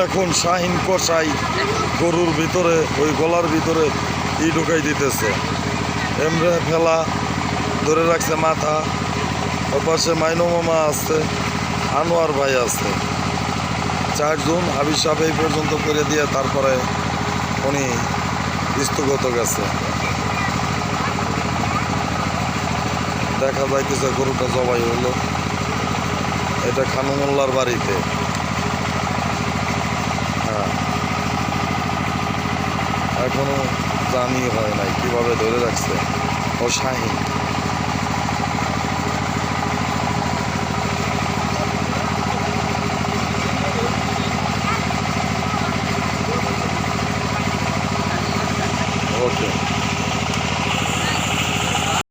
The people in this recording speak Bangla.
এখন শাহিন কষাই গরুর ভিতরে ওই গলার ভিতরে ঢুকাই দিতেছে। এমরে ফেলা ধরে রাখছে মাথা। ওর পাশে মাইনো মামা আছে, আনোয়ার ভাই আছে, 4 জন। হাবিব সাহেব এই পর্যন্ত করে দিয়ে তারপরে উনি স্থগত গেছে। দেখা যাইতেছে গরুটা জবাই হইলো। এটা খানু মোল্লার বাড়িতে। হ্যাঁ, এখনো জানি হয় নাই কিভাবে ধরে রাখছে ও শাহিন।